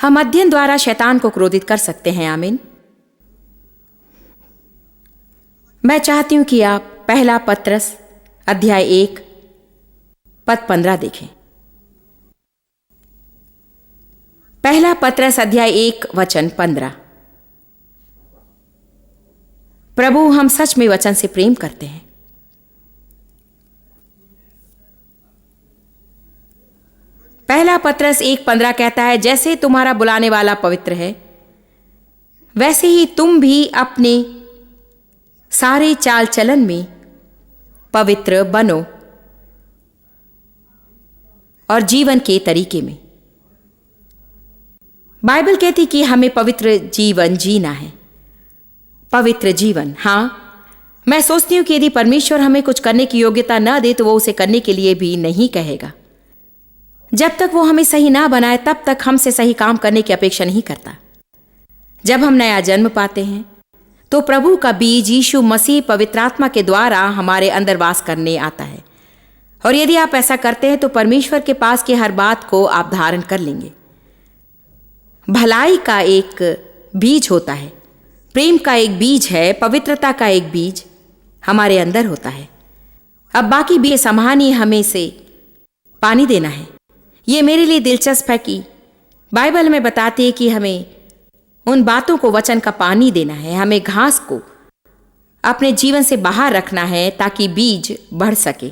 हम अध्ययन द्वारा शैतान को क्रोधित कर सकते हैं। आमीन। मैं चाहती हूं कि आप पहला पत्रस अध्याय 1 पद 15 देखें। पहला पत्रस अध्याय 1 वचन 15। प्रभु, हम सच में वचन से प्रेम करते हैं। पहला पत्रस 1:15 कहता है, जैसे तुम्हारा बुलाने वाला पवित्र है, वैसे ही तुम भी अपने सारे चाल चलन में पवित्र बनो और जीवन के तरीके में। बाइबल कहती कि हमें पवित्र जीवन जीना है। पवित्र जीवन। हां, मैं सोचती हूं कि यदि परमेश्वर हमें कुछ करने की योग्यता न दे तो वो उसे करने के लिए भी नहीं कहेगा। जब तक वो हमें सही ना बनाए तब तक हमसे सही काम करने की अपेक्षा नहीं करता। जब हम नया जन्म पाते हैं तो प्रभु का बीज यीशु मसीह पवित्र आत्मा के द्वारा हमारे अंदर वास करने आता है, और यदि आप ऐसा करते हैं तो परमेश्वर के पास की हर बात को आप धारण कर लेंगे। भलाई का एक बीज होता है, प्रेम का एक बीज है, पवित्रता का एक बीज हमारे अंदर होता है। अब बाकी भी संभानी हमें से पानी देना है। यह मेरे लिए दिलचस्प है कि बाइबल में बताती है कि हमें उन बातों को वचन का पानी देना है। हमें घास को अपने जीवन से बाहर रखना है ताकि बीज बढ़ सके।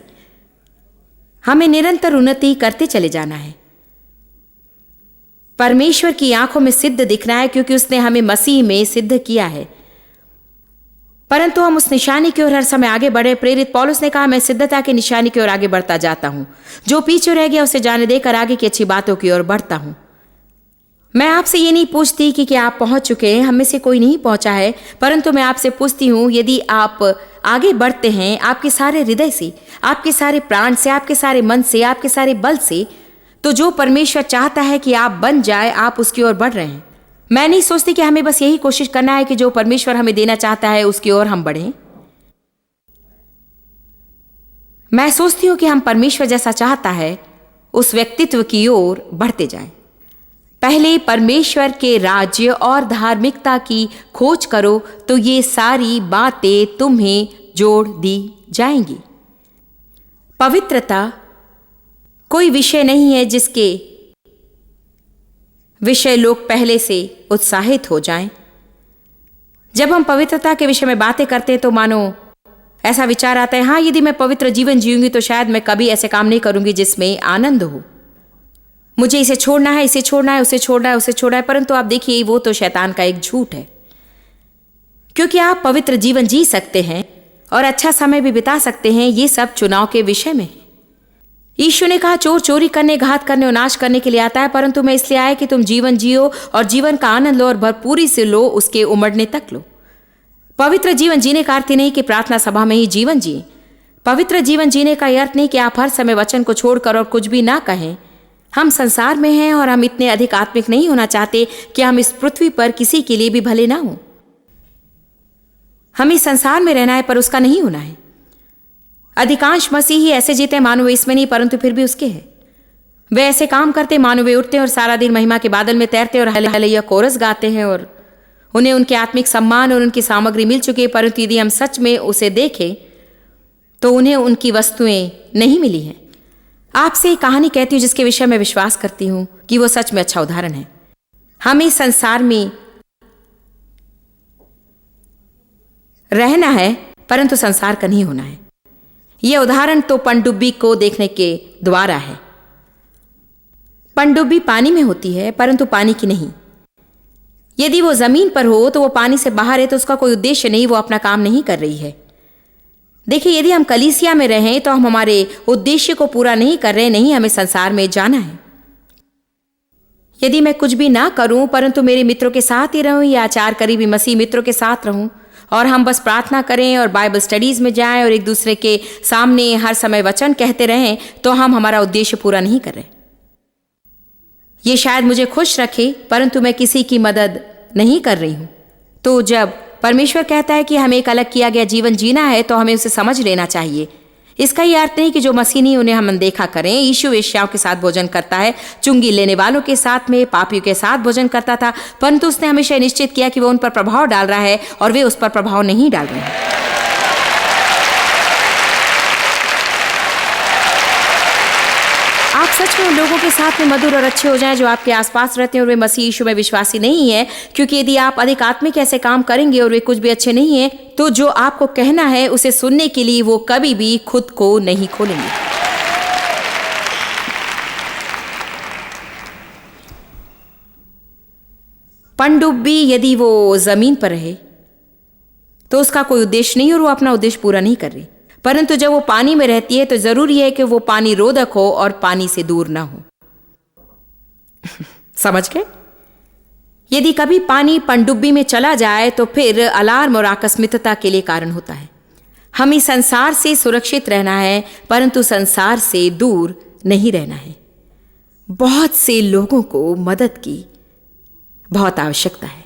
हमें निरंतर उन्नति करते चले जाना है। परमेश्वर की आंखों में सिद्ध दिखना है क्योंकि उसने हमें मसीह में सिद्ध किया है, परंतु हम उस निशानी की ओर हर समय आगे बढ़े। प्रेरित पौलुस ने कहा, मैं सिद्धता की निशानी की ओर आगे बढ़ता जाता हूं। जो पीछे रह गया उसे जाने देकर आगे की अच्छी बातों की ओर बढ़ता हूं। मैं आपसे ये नहीं पूछती कि क्या आप पहुंच चुके हैं, हम में से कोई नहीं पहुंचा है, परंतु मैं आपसे पूछती हूं, यदि आप आगे बढ़ते हैं आपके सारे हृदय से, आपके सारे प्राण से, आपके सारे मन से, आपके सारे बल से, तो जो परमेश्वर चाहता है कि आप बन जाए, आप उसकी ओर बढ़ रहे हैं। मैं नहीं सोचती कि हमें बस यही कोशिश करना है कि जो परमेश्वर हमें देना चाहता है उसकी ओर हम बढ़ें। मैं सोचती हूं कि हम परमेश्वर जैसा चाहता है उस व्यक्तित्व की ओर बढ़ते जाएं। पहले परमेश्वर के राज्य और धार्मिकता की खोज करो तो ये सारी बातें तुम्हें जोड़ दी जाएंगी। पवित्रता कोई विषय नहीं है जिसके विषय लोग पहले से उत्साहित हो जाएं। जब हम पवित्रता के विषय में बातें करते हैं तो मानो ऐसा विचार आता है, हाँ, यदि मैं पवित्र जीवन जीऊंगी तो शायद मैं कभी ऐसे काम नहीं करूंगी जिसमें आनंद हो। मुझे इसे छोड़ना है, इसे छोड़ना है, उसे छोड़ना है, उसे छोड़ना है। परंतु आप देखिए, वो तो शैतान का एक झूठ है, क्योंकि आप पवित्र जीवन जी सकते हैं और अच्छा समय भी बिता सकते हैं। ये सब चुनाव के विषय में है। यीशु ने कहा, चोर चोरी करने, घात करने और नाश करने के लिए आता है, परंतु मैं इसलिए आया कि तुम जीवन जियो और जीवन का आनंद लो और भरपूरी से लो, उसके उमड़ने तक लो। पवित्र जीवन जीने का अर्थ नहीं कि प्रार्थना सभा में ही जीवन जिए। पवित्र जीवन जीने का अर्थ नहीं कि आप हर समय वचन को छोड़कर और कुछ भी ना कहें। हम संसार में हैं और हम इतने अधिक आत्मिक नहीं होना चाहते कि हम इस पृथ्वी पर किसी के लिए भी भले ना हो। हमें संसार में रहना है पर उसका नहीं होना है। अधिकांश मसीही ऐसे जीते हैं मानो वे इसमें नहीं परंतु फिर भी उसके हैं। वे ऐसे काम करते मानो वे उठते हैं और सारा दिन महिमा के बादल में तैरते और हालेलुया कोरस गाते हैं और उन्हें उनके आत्मिक सम्मान और उनकी सामग्री मिल चुकी है, परंतु यदि हम सच में उसे देखें तो उन्हें उनकी वस्तुएं नहीं मिली हैं। आपसे एक कहानी कहती हूं जिसके विषय में विश्वास करती हूं कि वो सच में अच्छा उदाहरण है। हमें संसार में रहना है परंतु संसार का नहीं होना है। यह उदाहरण तो पनडुब्बी को देखने के द्वारा है। पनडुब्बी पानी में होती है परंतु पानी की नहीं। यदि वो जमीन पर हो तो वो पानी से बाहर है तो उसका कोई उद्देश्य नहीं, वो अपना काम नहीं कर रही है। देखिए, यदि हम कलीसिया में रहें तो हम हमारे उद्देश्य को पूरा नहीं कर रहे। नहीं, हमें संसार में जाना है। यदि मैं कुछ भी ना करूं परंतु मेरे मित्रों के साथ ही रहूं या चार करीबी मसीह मित्रों के साथ रहूं और हम बस प्रार्थना करें और बाइबल स्टडीज में जाएं और एक दूसरे के सामने हर समय वचन कहते रहें, तो हम हमारा उद्देश्य पूरा नहीं कर रहे। ये शायद मुझे खुश रखे परंतु मैं किसी की मदद नहीं कर रही हूं। तो जब परमेश्वर कहता है कि हमें एक अलग किया गया जीवन जीना है तो हमें उसे समझ लेना चाहिए। इसका ये अर्थ नहीं कि जो मसीह नहीं उन्हें हम अनदेखा करें। यीशु वेश्याओं के साथ भोजन करता है, चुंगी लेने वालों के साथ में, पापियों के साथ भोजन करता था, परंतु उसने हमेशा निश्चित किया कि वो उन पर प्रभाव डाल रहा है और वे उस पर प्रभाव नहीं डाल रहे हैं। आप सच में उन लोगों के साथ में मधुर और अच्छे हो जाएं जो आपके आसपास रहते हैं और वे मसीह यीशु में विश्वासी नहीं है, क्योंकि यदि आप अधिक आत्मिक ऐसे काम करेंगे और वे कुछ भी अच्छे नहीं है, तो जो आपको कहना है उसे सुनने के लिए वो कभी भी खुद को नहीं खोलेंगे। पनडुब्बी यदि वो जमीन पर रहे तो उसका कोई उद्देश्य नहीं और वो अपना उद्देश्य पूरा नहीं कर रही, परंतु जब वो पानी में रहती है तो जरूरी है कि वो पानी रोधक हो और पानी से दूर ना हो। समझ गए? यदि कभी पानी पनडुब्बी में चला जाए तो फिर अलार्म और आकस्मिकता के लिए कारण होता है। हमें संसार से सुरक्षित रहना है, परंतु संसार से दूर नहीं रहना है। बहुत से लोगों को मदद की बहुत आवश्यकता है।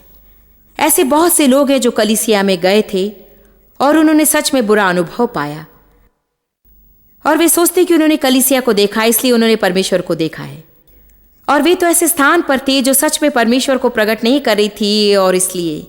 ऐसे बहुत से लोग हैं जो कलीसिया में गए थे और उन्होंने सच में बुरा अनुभव पाया और वे सोचते कि उन्होंने कलीसिया को देखा, इसलिए उन्होंने परमेश्वर को देखा है। और वे तो ऐसे स्थान पर थे जो सच में परमेश्वर को प्रकट नहीं कर रही थी और इसलिए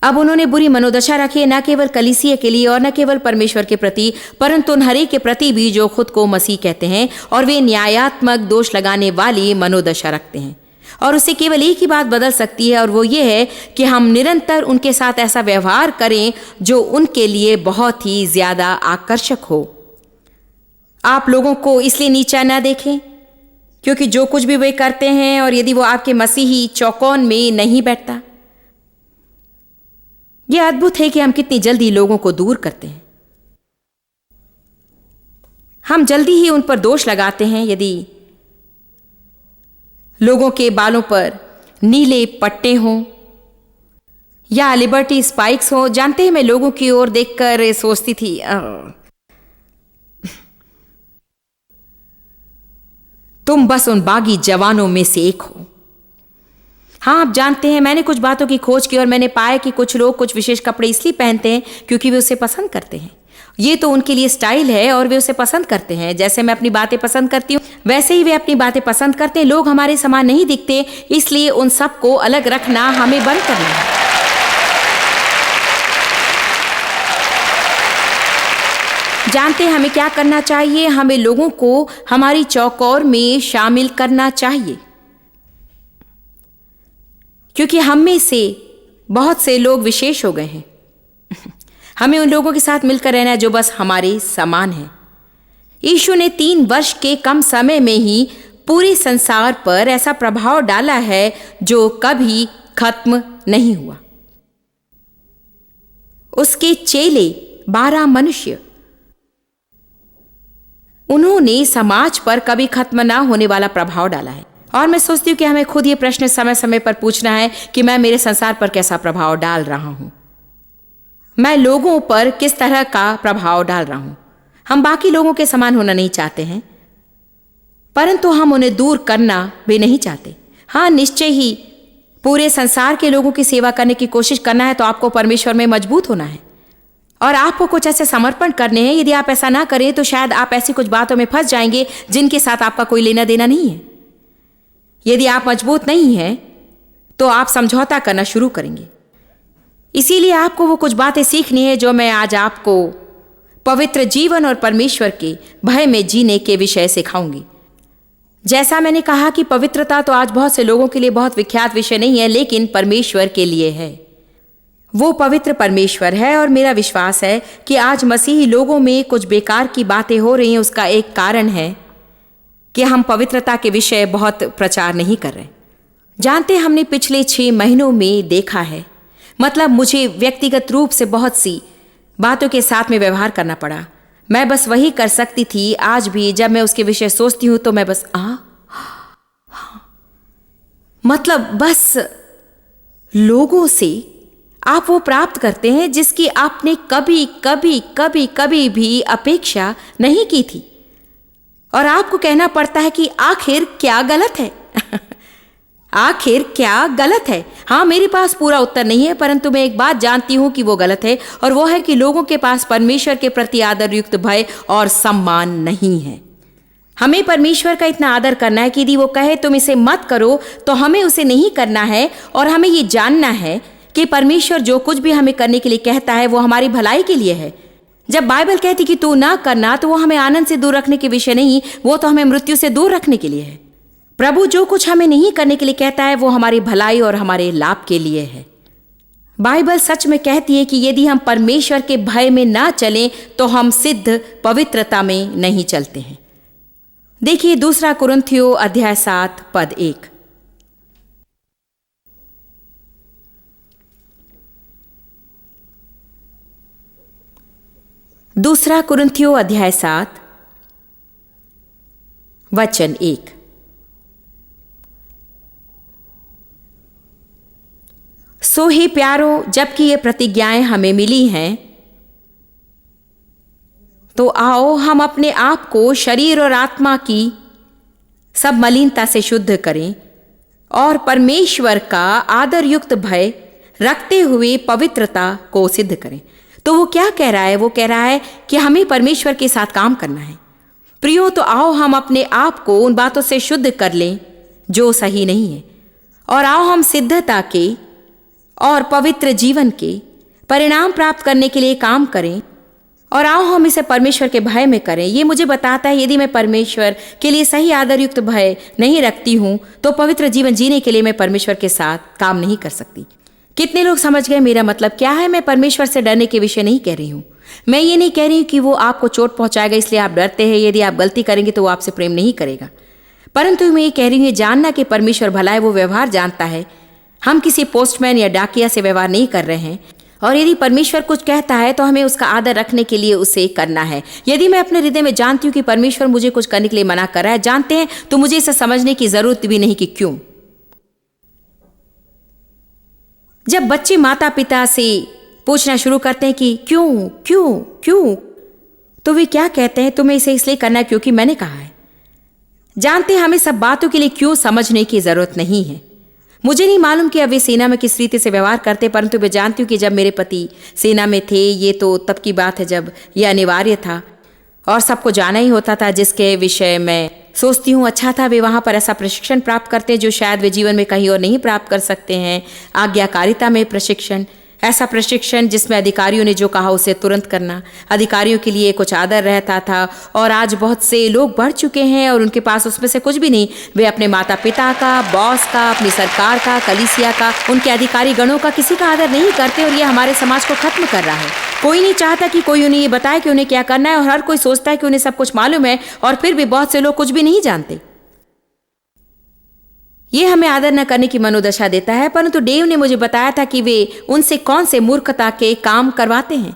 अब उन्होंने बुरी मनोदशा रखी है, न केवल कलीसिया के लिए और न केवल परमेश्वर के प्रति, परंतु उन हरेक के प्रति भी जो खुद को मसीह कहते हैं, और वे न्यायात्मक दोष लगाने वाली मनोदशा रखते हैं। और उसे केवल एक ही बात बदल सकती है और वो ये है कि हम निरंतर उनके साथ ऐसा व्यवहार करें जो उनके लिए बहुत ही ज्यादा आकर्षक हो। आप लोगों को इसलिए नीचा ना देखें क्योंकि जो कुछ भी वे करते हैं और यदि वो आपके मसीही चौकोन में नहीं बैठता। यह अद्भुत है कि हम कितनी जल्दी लोगों को दूर करते हैं। हम जल्दी ही उन पर दोष लगाते हैं। यदि लोगों के बालों पर नीले पट्टे हों या लिबर्टी स्पाइक्स हों, जानते हैं मैं लोगों की ओर देखकर सोचती थी तुम बस उन बागी जवानों में से एक हो। हाँ, आप जानते हैं मैंने कुछ बातों की खोज की और मैंने पाया कि कुछ लोग कुछ विशेष कपड़े इसलिए पहनते हैं क्योंकि वे उसे पसंद करते हैं। ये तो उनके लिए स्टाइल है और वे उसे पसंद करते हैं। जैसे मैं अपनी बातें पसंद करती हूँ वैसे ही वे अपनी बातें पसंद करते हैं। लोग हमारे समान नहीं दिखते, इसलिए उन सबको अलग रखना हमें बंद करना है। जानते हैं हमें क्या करना चाहिए? हमें लोगों को हमारी चौकोर में शामिल करना चाहिए, क्योंकि हम में से बहुत से लोग विशेष हो गए हैं। हमें उन लोगों के साथ मिलकर रहना है जो बस हमारे समान है। यीशु ने 3 वर्ष के कम समय में ही पूरे संसार पर ऐसा प्रभाव डाला है जो कभी खत्म नहीं हुआ। उसके चेले 12 मनुष्य, उन्होंने समाज पर कभी खत्म ना होने वाला प्रभाव डाला है। और मैं सोचती हूँ कि हमें खुद ये प्रश्न समय समय पर पूछना है कि मैं मेरे संसार पर कैसा प्रभाव डाल रहा हूं। मैं लोगों पर किस तरह का प्रभाव डाल रहा हूं। हम बाकी लोगों के समान होना नहीं चाहते हैं, परंतु हम उन्हें दूर करना भी नहीं चाहते। हाँ, निश्चय ही पूरे संसार के लोगों की सेवा करने की कोशिश करना है तो आपको परमेश्वर में मजबूत होना है और आपको कुछ ऐसे समर्पण करने हैं। यदि आप ऐसा ना करें तो शायद आप ऐसी कुछ बातों में फंस जाएंगे जिनके साथ आपका कोई लेना देना नहीं है। यदि आप मजबूत नहीं हैं तो आप समझौता करना शुरू करेंगे। इसीलिए आपको वो कुछ बातें सीखनी है जो मैं आज आपको पवित्र जीवन और परमेश्वर के भय में जीने के विषय सिखाऊंगी। जैसा मैंने कहा कि पवित्रता तो आज बहुत से लोगों के लिए बहुत विख्यात विषय नहीं है, लेकिन परमेश्वर के लिए है। वो पवित्र परमेश्वर है और मेरा विश्वास है कि आज मसीही लोगों में कुछ बेकार की बातें हो रही हैं। उसका एक कारण है कि हम पवित्रता के विषय बहुत प्रचार नहीं कर रहे। जानते हैं, हमने पिछले 6 महीनों में देखा है, मतलब मुझे व्यक्तिगत रूप से बहुत सी बातों के साथ में व्यवहार करना पड़ा। मैं बस वही कर सकती थी। आज भी जब मैं उसके विषय सोचती हूं तो मैं बस मतलब बस लोगों से आप वो प्राप्त करते हैं जिसकी आपने कभी कभी कभी कभी भी अपेक्षा नहीं की थी और आपको कहना पड़ता है कि आखिर क्या गलत है। आखिर क्या गलत है? हाँ, मेरे पास पूरा उत्तर नहीं है, परंतु मैं एक बात जानती हूँ कि वो गलत है, और वो है कि लोगों के पास परमेश्वर के प्रति आदर युक्त भय और सम्मान नहीं है। हमें परमेश्वर का इतना आदर करना है कि यदि वो कहे तुम इसे मत करो तो हमें उसे नहीं करना है, और हमें ये जानना है कि परमेश्वर जो कुछ भी हमें करने के लिए कहता है वो हमारी भलाई के लिए है। जब बाइबल कहती कि तू ना करना, तो वो हमें आनंद से दूर रखने के विषय नहीं, वो तो हमें मृत्यु से दूर रखने के लिए है। प्रभु जो कुछ हमें नहीं करने के लिए कहता है वो हमारी भलाई और हमारे लाभ के लिए है। बाइबल सच में कहती है कि यदि हम परमेश्वर के भय में ना चलें तो हम सिद्ध पवित्रता में नहीं चलते हैं। देखिए 2 कुरिन्थियों अध्याय 7 पद 1। दूसरा कुरिन्थियों अध्याय 7 वचन 1। सो ही प्यारों, जबकि ये प्रतिज्ञाएं हमें मिली हैं, तो आओ हम अपने आप को शरीर और आत्मा की सब मलिनता से शुद्ध करें और परमेश्वर का आदर युक्त भय रखते हुए पवित्रता को सिद्ध करें। तो वो क्या कह रहा है? वो कह रहा है कि हमें परमेश्वर के साथ काम करना है। प्रियो, तो आओ हम अपने आप को उन बातों से शुद्ध कर लें जो सही नहीं है, और आओ हम सिद्धता के और पवित्र जीवन के परिणाम प्राप्त करने के लिए काम करें, और आओ हम इसे परमेश्वर के भय में करें। ये मुझे बताता है यदि मैं परमेश्वर के लिए सही आदरयुक्त भय नहीं रखती हूं तो पवित्र जीवन जीने के लिए मैं परमेश्वर के साथ काम नहीं कर सकती। कितने लोग समझ गए मेरा मतलब क्या है? मैं परमेश्वर से डरने के विषय नहीं कह रही हूं। मैं ये नहीं कह रही हूं कि वो आपको चोट पहुंचाएगा इसलिए आप डरते हैं। यदि आप गलती करेंगे तो वो आपसे प्रेम नहीं करेगा, परंतु मैं ये कह रही हूं जानना कि परमेश्वर भला है, वो व्यवहार जानता है। हम किसी पोस्टमैन या डाकिया से व्यवहार नहीं कर रहे हैं, और यदि परमेश्वर कुछ कहता है तो हमें उसका आदर रखने के लिए उसे करना है। यदि मैं अपने हृदय में जानती हूँ कि परमेश्वर मुझे कुछ करने के लिए मना कर रहा है, जानते हैं, तो मुझे इसे समझने की जरूरत भी नहीं कि क्यों। जब बच्चे माता पिता से पूछना शुरू करते हैं कि क्यों क्यों क्यों, तो वे क्या कहते हैं? तुम्हें इसे इसलिए करना है क्योंकि मैंने कहा है। जानते हैं हमें सब बातों के लिए क्यों समझने की जरूरत नहीं है। मुझे नहीं मालूम कि अब वे सेना में किस रीति से व्यवहार करते, परंतु मैं जानती हूँ कि जब मेरे पति सेना में थे, ये तो तब की बात है जब यह अनिवार्य था और सबको जाना ही होता था, जिसके विषय मैं सोचती हूँ अच्छा था वे वहाँ पर ऐसा प्रशिक्षण प्राप्त करते हैं जो शायद वे जीवन में कहीं और नहीं प्राप्त कर सकते हैं। आज्ञाकारिता में प्रशिक्षण, ऐसा प्रशिक्षण जिसमें अधिकारियों ने जो कहा उसे तुरंत करना। अधिकारियों के लिए कुछ आदर रहता था, और आज बहुत से लोग बढ़ चुके हैं और उनके पास उसमें से कुछ भी नहीं। वे अपने माता पिता का, बॉस का, अपनी सरकार का, कलीसिया का, उनके अधिकारी गणों का किसी का आदर नहीं करते, और ये हमारे समाज को खत्म कर रहा है। कोई नहीं चाहता कि कोई उन्हें ये बताए कि उन्हें क्या करना है, और हर कोई सोचता है कि उन्हें सब कुछ मालूम है, और फिर भी बहुत से लोग कुछ भी नहीं जानते। ये हमें आदर न करने की मनोदशा देता है, परंतु डेव ने मुझे बताया था कि वे उनसे कौन से मूर्खता के काम करवाते हैं,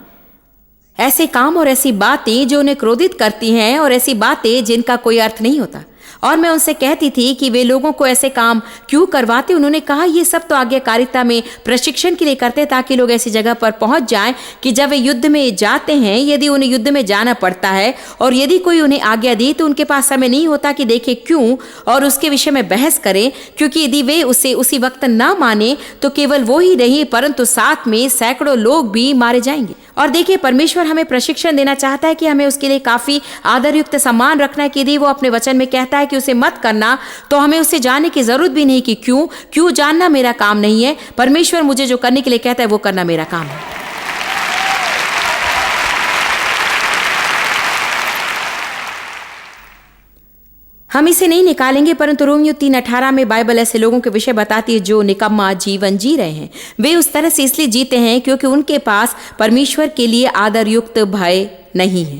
ऐसे काम और ऐसी बातें जो उन्हें क्रोधित करती हैं, और ऐसी बातें जिनका कोई अर्थ नहीं होता। और मैं उनसे कहती थी कि वे लोगों को ऐसे काम क्यों करवाते। उन्होंने कहा ये सब तो आज्ञाकारिता में प्रशिक्षण के लिए करते, ताकि लोग ऐसी जगह पर पहुंच जाएं कि जब वे युद्ध में जाते हैं, यदि उन्हें युद्ध में जाना पड़ता है और यदि कोई उन्हें आज्ञा दे तो उनके पास समय नहीं होता कि देखें क्यों और उसके विषय में बहस करें, क्योंकि यदि वे उसे उसी वक्त ना माने तो केवल वो ही नहीं परंतु साथ में सैकड़ों लोग भी मारे जाएंगे। और देखिए परमेश्वर हमें प्रशिक्षण देना चाहता है कि हमें उसके लिए काफी आदरयुक्त सम्मान रखना है कि यदि वो अपने वचन में कहता है कि उसे मत करना, तो हमें उससे जानने की जरूरत भी नहीं कि क्यों जानना मेरा काम नहीं है। परमेश्वर मुझे जो करने के लिए कहता है वो करना मेरा काम है। हम इसे नहीं निकालेंगे, परंतु रोमियो 3:18 में बाइबल ऐसे लोगों के विषय बताती है जो निकम्मा जीवन जी रहे हैं। वे उस तरह से इसलिए जीते हैं क्योंकि उनके पास परमेश्वर के लिए आदरयुक्त भय नहीं है।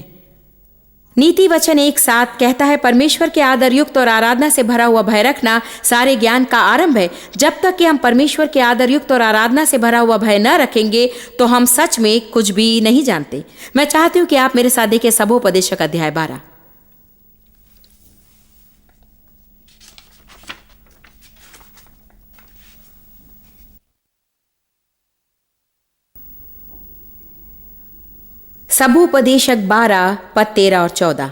नीति वचन 1:7 कहता है परमेश्वर के आदरयुक्त और आराधना से भरा हुआ भय रखना सारे ज्ञान का आरंभ है। जब तक कि हम परमेश्वर के आदरयुक्त और आराधना से भरा हुआ भय न रखेंगे तो हम सच में कुछ भी नहीं जानते। मैं चाहती हूँ कि आप मेरे साथ देखिए सबोपदेशक अध्याय 12। सबोपदेशक 12 पद 13 और 14।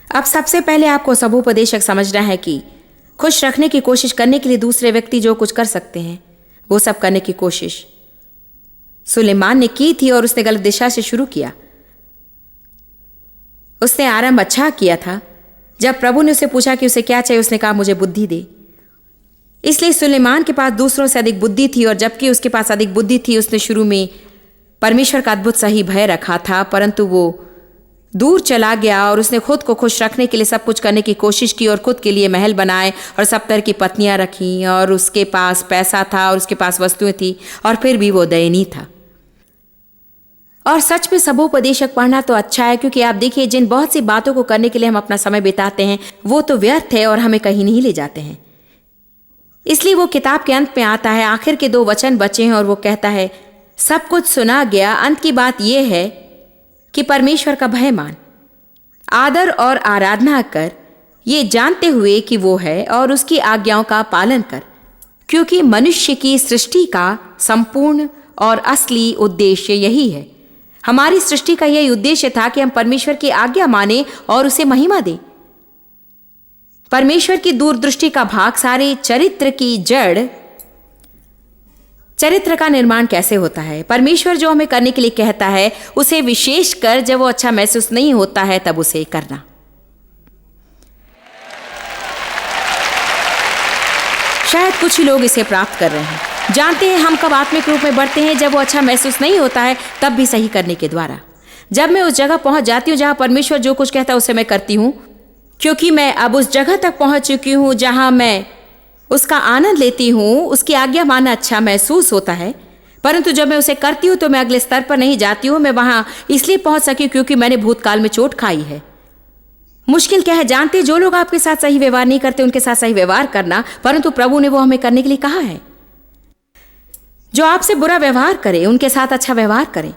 अब सबसे पहले आपको सभोपदेशक समझना है कि खुश रखने की कोशिश करने के लिए दूसरे व्यक्ति जो कुछ कर सकते हैं वो सब करने की कोशिश सुलेमान ने की थी और उसने गलत दिशा से शुरू किया। उसने आरंभ अच्छा किया था। जब प्रभु ने उसे पूछा कि उसे क्या चाहिए, उसने कहा मुझे बुद्धि दे। इसलिए सुलेमान के पास दूसरों से अधिक बुद्धि थी, और जबकि उसके पास अधिक बुद्धि थी उसने शुरू में परमेश्वर का अद्भुत सही भय रखा था, परंतु वो दूर चला गया और उसने खुद को खुश रखने के लिए सब कुछ करने की कोशिश की और खुद के लिए महल बनाए और सब तरह की पत्नियां रखी और उसके पास पैसा था और उसके पास वस्तुएं थी और फिर भी वो दयनीय था। और सच में सभोपदेशक पढ़ना तो अच्छा है, क्योंकि आप देखिए जिन बहुत सी बातों को करने के लिए हम अपना समय बिताते हैं वो तो व्यर्थ है और हमें कहीं नहीं ले जाते हैं। इसलिए वो किताब के अंत में आता है, आखिर के 2 वचन बचे हैं और वो कहता है सब कुछ सुना गया। अंत की बात यह है कि परमेश्वर का भय मान, आदर और आराधना कर, ये जानते हुए कि वो है, और उसकी आज्ञाओं का पालन कर, क्योंकि मनुष्य की सृष्टि का संपूर्ण और असली उद्देश्य यही है। हमारी सृष्टि का यही उद्देश्य था कि हम परमेश्वर की आज्ञा माने और उसे महिमा दें। परमेश्वर की दूरदृष्टि का भाग सारे चरित्र की जड़, चरित्र का निर्माण कैसे होता है। परमेश्वर जो हमें करने के लिए कहता है उसे विशेषकर जब वो अच्छा महसूस नहीं होता है तब उसे करना। शायद कुछ ही लोग इसे प्राप्त कर रहे हैं। जानते हैं हम कब आत्मिक रूप में बढ़ते हैं, जब वो अच्छा महसूस नहीं होता है तब भी सही करने के द्वारा। जब मैं उस जगह पहुंच जाती हूं जहां परमेश्वर जो कुछ कहता है उसे मैं करती हूं, क्योंकि मैं अब उस जगह तक पहुंच चुकी हूं जहां मैं उसका आनंद लेती हूं, उसकी आज्ञा मानना अच्छा महसूस होता है। परंतु जब मैं उसे करती हूं तो मैं अगले स्तर पर नहीं जाती हूं। मैं वहां इसलिए पहुंच सकी क्योंकि मैंने भूतकाल में चोट खाई है। मुश्किल क्या है जानते, जो लोग आपके साथ सही व्यवहार नहीं करते उनके साथ सही व्यवहार करना, परंतु प्रभु ने वो हमें करने के लिए कहा है। जो आपसे बुरा व्यवहार करे उनके साथ अच्छा व्यवहार करें।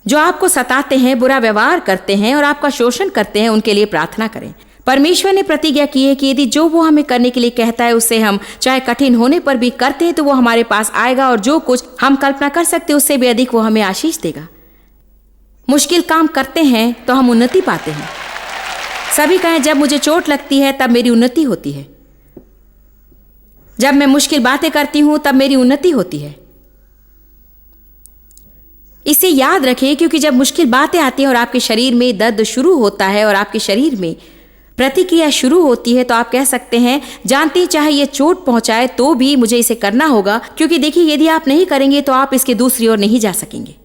जो आपको सताते हैं, बुरा व्यवहार करते हैं और आपका शोषण करते हैं, उनके लिए प्रार्थना करें। परमेश्वर ने प्रतिज्ञा की है कि यदि जो वो हमें करने के लिए कहता है उससे हम चाहे कठिन होने पर भी करते हैं तो वो हमारे पास आएगा, और जो कुछ हम कल्पना कर सकते उससे भी अधिक वो हमें आशीष देगा। मुश्किल काम करते हैं तो हम उन्नति पाते हैं। सभी कहें जब मुझे चोट लगती है तब मेरी उन्नति होती है, जब मैं मुश्किल बातें करती हूं तब मेरी उन्नति होती है। इसे याद रखें, क्योंकि जब मुश्किल बातें आती हैं और आपके शरीर में दर्द शुरू होता है और आपके शरीर में प्रतिक्रिया शुरू होती है, तो आप कह सकते हैं जानते चाहे ये चोट पहुंचाए तो भी मुझे इसे करना होगा, क्योंकि देखिए यदि आप नहीं करेंगे तो आप इसके दूसरी ओर नहीं जा सकेंगे।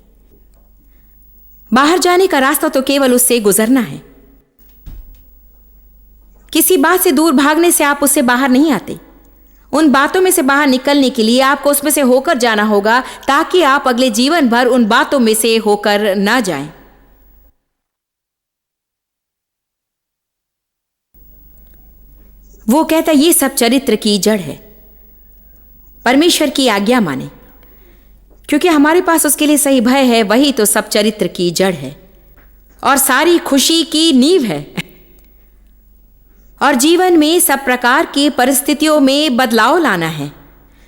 बाहर जाने का रास्ता तो केवल उससे गुजरना है। किसी बात से दूर भागने से आप उससे बाहर नहीं आते। उन बातों में से बाहर निकलने के लिए आपको उसमें से होकर जाना होगा, ताकि आप अगले जीवन भर उन बातों में से होकर ना जाएं। वो कहता ये सब चरित्र की जड़ है। परमेश्वर की आज्ञा माने, क्योंकि हमारे पास उसके लिए सही भय है, वही तो सब चरित्र की जड़ है और सारी खुशी की नींव है। और जीवन में सब प्रकार की परिस्थितियों में बदलाव लाना है।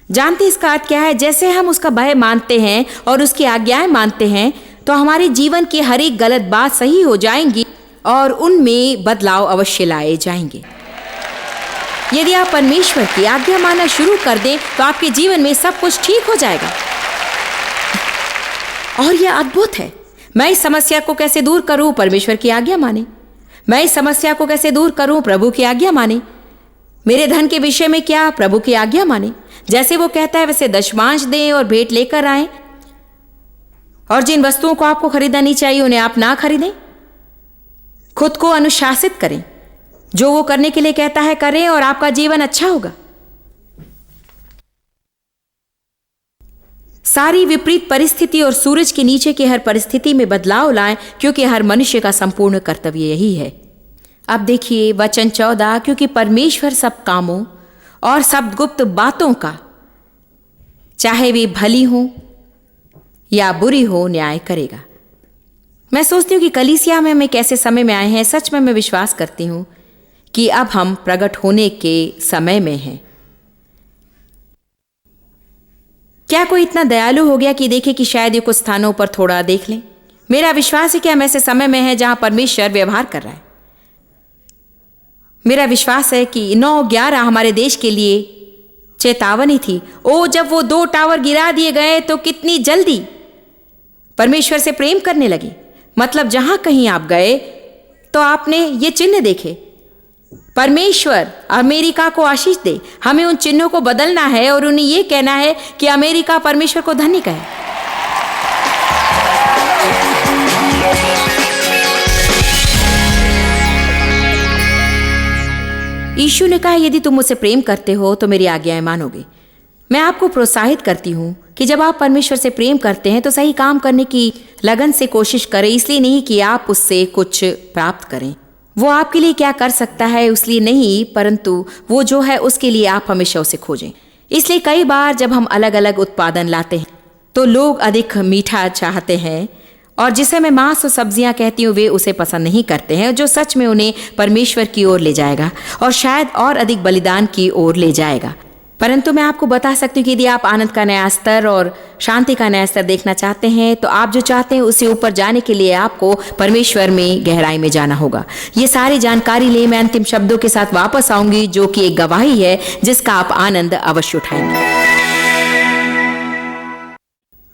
जानते इसका अर्थ क्या है? जैसे हम उसका भय मानते हैं और उसकी आज्ञाएं मानते हैं तो हमारे जीवन की हर एक गलत बात सही हो जाएंगी और उनमें बदलाव अवश्य लाए जाएंगे। यदि आप परमेश्वर की आज्ञा मानना शुरू कर दें तो आपके जीवन में सब कुछ ठीक हो जाएगा। और यह अद्भुत है। मैं इस समस्या को कैसे दूर करूं? परमेश्वर की आज्ञा माने। मैं इस समस्या को कैसे दूर करूं? प्रभु की आज्ञा माने। मेरे धन के विषय में क्या? प्रभु की आज्ञा माने। जैसे वो कहता है वैसे दशमांश दें और भेंट लेकर आएं, और जिन वस्तुओं को आपको खरीदना नहीं चाहिए उन्हें आप ना खरीदें। खुद को अनुशासित करें, जो वो करने के लिए कहता है करें और आपका जीवन अच्छा होगा। सारी विपरीत परिस्थिति और सूरज के नीचे की हर परिस्थिति में बदलाव लाएं, क्योंकि हर मनुष्य का संपूर्ण कर्तव्य यही है। अब देखिए वचन 14, क्योंकि परमेश्वर सब कामों और सब गुप्त बातों का, चाहे वे भली हो या बुरी हो, न्याय करेगा। मैं सोचती हूँ कि कलीसिया में हम एक ऐसे समय में आए हैं, सच में मैं विश्वास करती हूँ कि अब हम प्रकट होने के समय में हैं। क्या कोई इतना दयालु हो गया कि देखे कि शायद ये कुछ स्थानों पर थोड़ा देख लें? मेरा विश्वास है कि हम ऐसे समय में हैं जहां परमेश्वर व्यवहार कर रहा है। मेरा विश्वास है कि 9/11 हमारे देश के लिए चेतावनी थी। ओ, जब वो 2 टावर गिरा दिए गए तो कितनी जल्दी परमेश्वर से प्रेम करने लगी। मतलब जहां कहीं आप गए तो आपने ये चिन्ह देखे। परमेश्वर अमेरिका को आशीष दे। हमें उन चिन्हों को बदलना है और उन्हें ये कहना है कि अमेरिका परमेश्वर को धन्य कहे। यीशु ने कहा, यदि तुम मुझसे प्रेम करते हो तो मेरी आज्ञाएं मानोगे। मैं आपको प्रोत्साहित करती हूँ कि जब आप परमेश्वर से प्रेम करते हैं तो सही काम करने की लगन से कोशिश करें, इसलिए नहीं कि आप उससे कुछ प्राप्त करें। वो आपके लिए क्या कर सकता है इसलिए नहीं, परंतु वो जो है उसके लिए आप हमेशा उसे खोजें। इसलिए कई बार जब हम अलग अलग उत्पादन लाते हैं तो लोग अधिक मीठा चाहते हैं, और जिसे मैं मांस और सब्जियां कहती हूँ वे उसे पसंद नहीं करते हैं, जो सच में उन्हें परमेश्वर की ओर ले जाएगा और शायद और अधिक बलिदान की ओर ले जाएगा। परंतु मैं आपको बता सकती हूँ कि यदि आप आनंद का नया स्तर और शांति का नया स्तर देखना चाहते हैं तो आप जो चाहते हैं उससे ऊपर जाने के लिए आपको परमेश्वर में गहराई में जाना होगा। ये सारी जानकारी ले मैं अंतिम शब्दों के साथ वापस आऊंगी, जो कि एक गवाही है जिसका आप आनंद अवश्य उठाएंगे।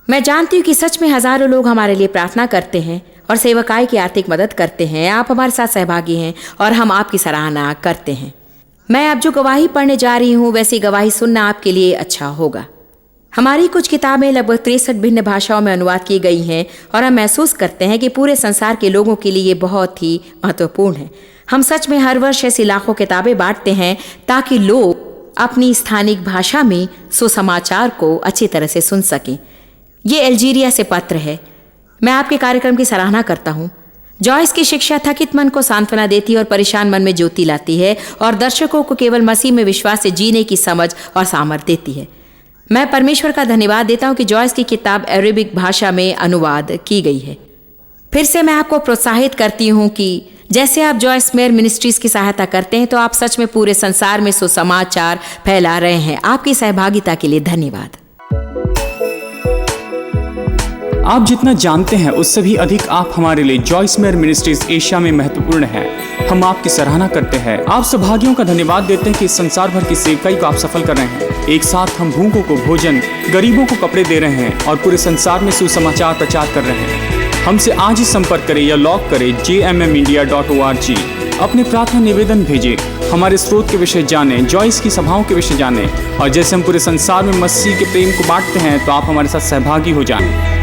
मैं जानती हूँ कि सच में हजारों लोग हमारे लिए प्रार्थना करते हैं और सेवकाई की आर्थिक मदद करते हैं। आप हमारे साथ सहभागी हैं और हम आपकी सराहना करते हैं। मैं अब जो गवाही पढ़ने जा रही हूँ वैसी गवाही सुनना आपके लिए अच्छा होगा। हमारी कुछ किताबें लगभग 63 भिन्न भाषाओं में अनुवाद की गई हैं और हम महसूस करते हैं कि पूरे संसार के लोगों के लिए ये बहुत ही महत्वपूर्ण है। हम सच में हर वर्ष ऐसी लाखों किताबें बांटते हैं ताकि लोग अपनी स्थानिक भाषा में सुसमाचार को अच्छी तरह से सुन सकें। ये अल्जीरिया से पत्र है। मैं आपके कार्यक्रम की सराहना करता हूँ। जॉयस की शिक्षा थकित मन को सांत्वना देती है और परेशान मन में ज्योति लाती है और दर्शकों को केवल मसीह में विश्वास से जीने की समझ और सामर्थ्य देती है। मैं परमेश्वर का धन्यवाद देता हूँ कि जॉयस की किताब अरेबिक भाषा में अनुवाद की गई है। फिर से मैं आपको प्रोत्साहित करती हूँ कि जैसे आप जॉयस मेयर मिनिस्ट्रीज की सहायता करते हैं तो आप सच में पूरे संसार में सुसमाचार फैला रहे हैं। आपकी सहभागिता के लिए धन्यवाद। आप जितना जानते हैं उससे भी अधिक आप हमारे लिए जॉयस मेयर मिनिस्ट्रीज एशिया में महत्वपूर्ण है। हम आपकी सराहना करते हैं। आप सौभाग्यों का धन्यवाद देते हैं कि इस संसार भर की सेवकाई को आप सफल कर रहे हैं। एक साथ हम भूखों को भोजन, गरीबों को कपड़े दे रहे हैं और पूरे संसार में सुसमाचार प्रचार कर रहे हैं। हमसे आज ही संपर्क करें या लॉग करें jmmindia.org। अपने प्रार्थना निवेदन भेजें, हमारे स्रोत के विषय जानें, जॉयस की सभाओं के विषय जानें, और जैसे हम पूरे संसार में मसीह के प्रेम को बांटते हैं तो आप हमारे साथ सहभागी हो जाएं।